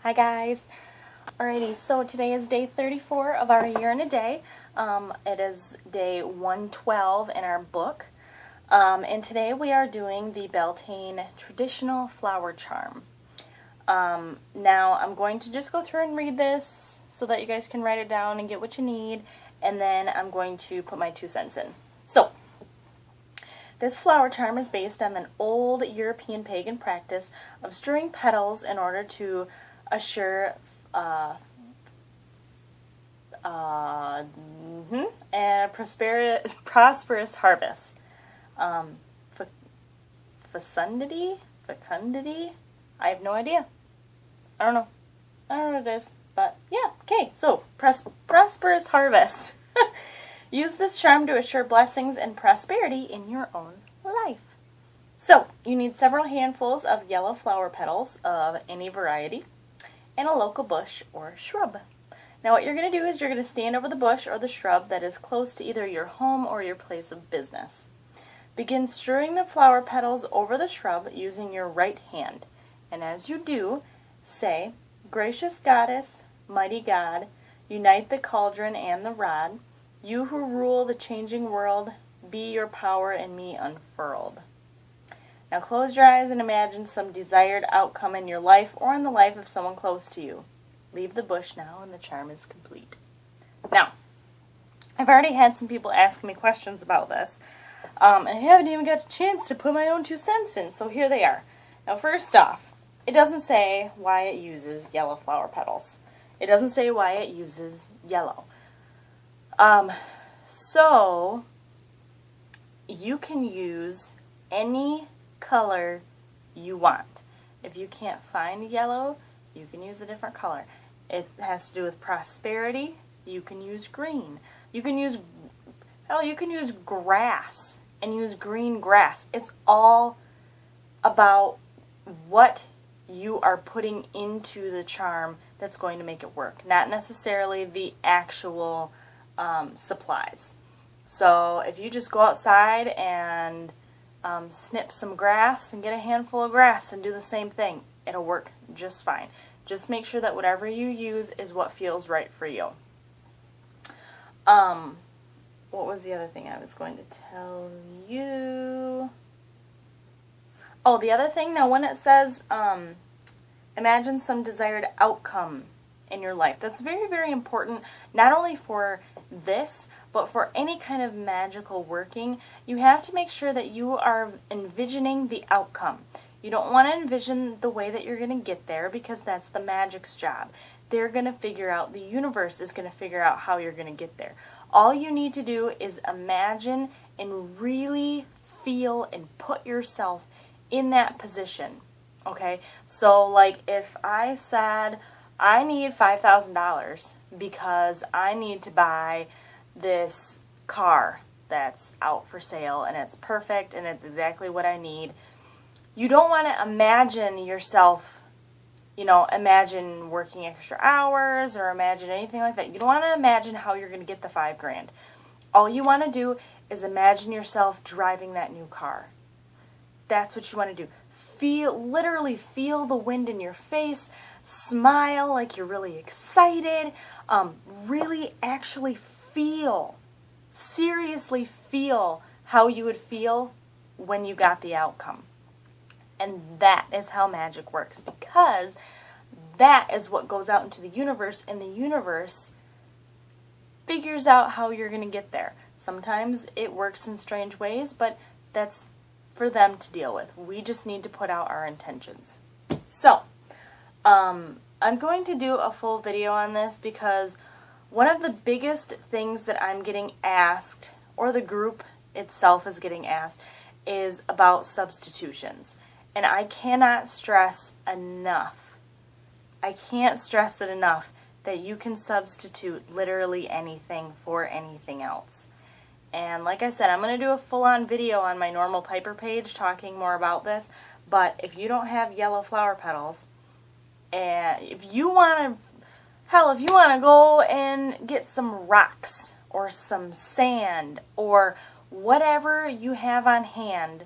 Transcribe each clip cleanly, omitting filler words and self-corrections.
Hi guys. Alrighty, so today is day 34 of our year and a day. It is day 112 in our book. And today we are doing the Beltane Traditional Flower Charm. Now I'm going to just go through and read this so that you guys can write it down and get what you need. And then I'm going to put my 2 cents in. So, this flower charm is based on an old European pagan practice of strewing petals in order to assure a prosperous harvest. Fecundity? I have no idea. I don't know what it is, but yeah, okay, so prosperous harvest. Use this charm to assure blessings and prosperity in your own life. So, you need several handfuls of yellow flower petals of any variety and a local bush or shrub. Now what you're going to do is you're going to stand over the bush or the shrub that is close to either your home or your place of business. Begin strewing the flower petals over the shrub using your right hand. And as you do, say, "Gracious Goddess, mighty God, unite the cauldron and the rod. You who rule the changing world, be your power in me unfurled." Now close your eyes and imagine some desired outcome in your life or in the life of someone close to you. Leave the bush now and the charm is complete. Now, I've already had some people asking me questions about this, and I haven't even got a chance to put my own 2 cents in, so here they are. Now first off, it doesn't say why it uses yellow flower petals. It doesn't say why it uses yellow. So, you can use any color you want. If you can't find yellow, you can use a different color. It has to do with prosperity. You can use green. You can use grass and use green grass. It's all about what you are putting into the charm that's going to make it work, not necessarily the actual supplies. So if you just go outside and snip some grass and get a handful of grass and do the same thing, it'll work just fine. Just make sure that whatever you use is what feels right for you. What was the other thing I was going to tell you? Oh, the other thing, now when it says imagine some desired outcome in your life, that's very, very important, not only for this, but for any kind of magical working. You have to make sure that you are envisioning the outcome. You don't want to envision the way that you're going to get there, because that's the magic's job. They're going to figure out, the universe is going to figure out how you're going to get there. All you need to do is imagine and really feel and put yourself in that position. Okay? So like if I said, I need $5,000 because I need to buy this car that's out for sale and it's perfect and it's exactly what I need. You don't want to imagine yourself, imagine working extra hours or imagine anything like that. You don't want to imagine how you're going to get the $5,000. All you want to do is imagine yourself driving that new car. That's what you want to do. Literally feel the wind in your face. Smile like you're really excited. Really actually feel, seriously feel how you would feel when you got the outcome. And that is how magic works, because that is what goes out into the universe, and the universe figures out how you're going to get there. Sometimes it works in strange ways, but that's for them to deal with. We just need to put out our intentions. So, I'm going to do a full video on this because one of the biggest things that I'm getting asked, or the group itself is getting asked, is about substitutions. And I cannot stress enough, I can't stress it enough, that you can substitute literally anything for anything else. And like I said, I'm going to do a full-on video on my normal Piper page talking more about this, but if you don't have yellow flower petals, and if you want to go and get some rocks or some sand or whatever you have on hand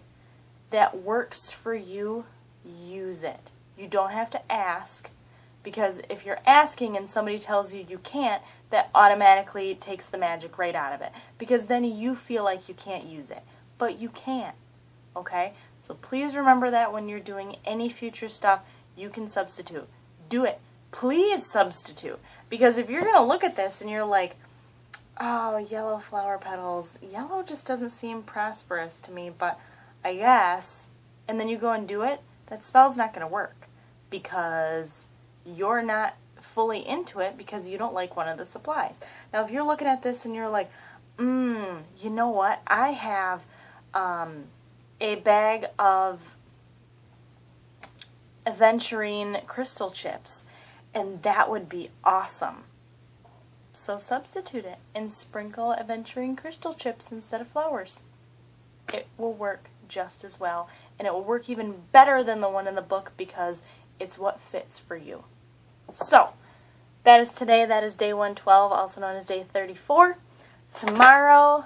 that works for you, use it. You don't have to ask, Because if you're asking and somebody tells you you can't, that automatically takes the magic right out of it. Because then you feel like you can't use it. But you can. Okay? So please remember that when you're doing any future stuff, you can substitute. Do it. Please substitute. Because if you're going to look at this and you're like, oh, yellow flower petals, yellow just doesn't seem prosperous to me, but I guess, and then you go and do it, that spell's not going to work. Because you're not fully into it because you don't like one of the supplies. Now, if you're looking at this and you're like, you know what? I have a bag of aventurine crystal chips, and that would be awesome. So substitute it and sprinkle aventurine crystal chips instead of flowers. It will work just as well, and it will work even better than the one in the book because it's what fits for you. So, that is today. That is day 112, also known as day 34. Tomorrow,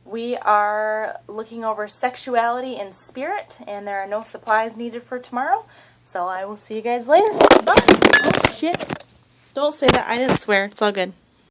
we are looking over sexuality and spirit, and there are no supplies needed for tomorrow. So, I will see you guys later. Bye. Oh, shit. Don't say that. I didn't swear. It's all good.